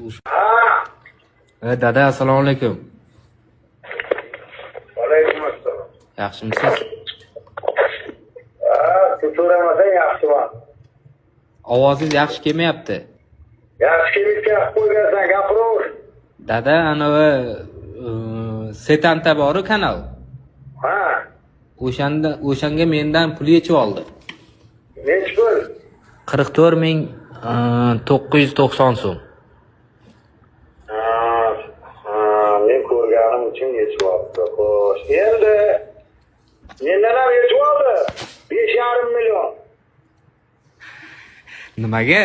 Ha, Dada, assalomu alaykum. alaykum assalom. Yaxshimisiz? So'ramasang yaxshiman. Ovozingiz yaxshi kelmayapti. Yaxshi kelishga qo'ygansan, gapiraver. Dada, anavi Setanta bor kanal. Ha, O'shanga mendan pul yechib oldi. nechi pul? 44,990 so'm. Men ko'rganim uchun yechib olibdi. Xo'sh, endi mendan ham yechib oldi. 5,5 million. Nimaga?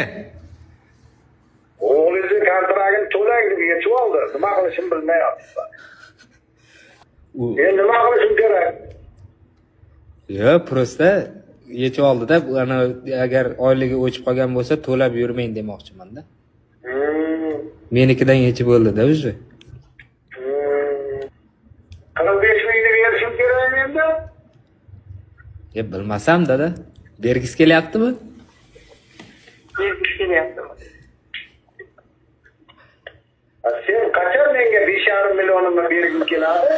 O'g'lingizni kontragini to'lang deb yechib oldi. Nima qilishimni bilmayapman. Endi nima qilishim kerak? Yo, prosta yechib oldi-da, ana agar oyligi o'chib qolgan bo'lsa, to'lab yurmang demoqchiman-da. Menikidan yechib bo'ldi-da o'zi. 45 mingni berishim kerak endi. Bilmasam dada. Bergisi kelyaptimi? Bergisi kelyaptimi? Sen qachon menga 5,5 millionimni berging keladi?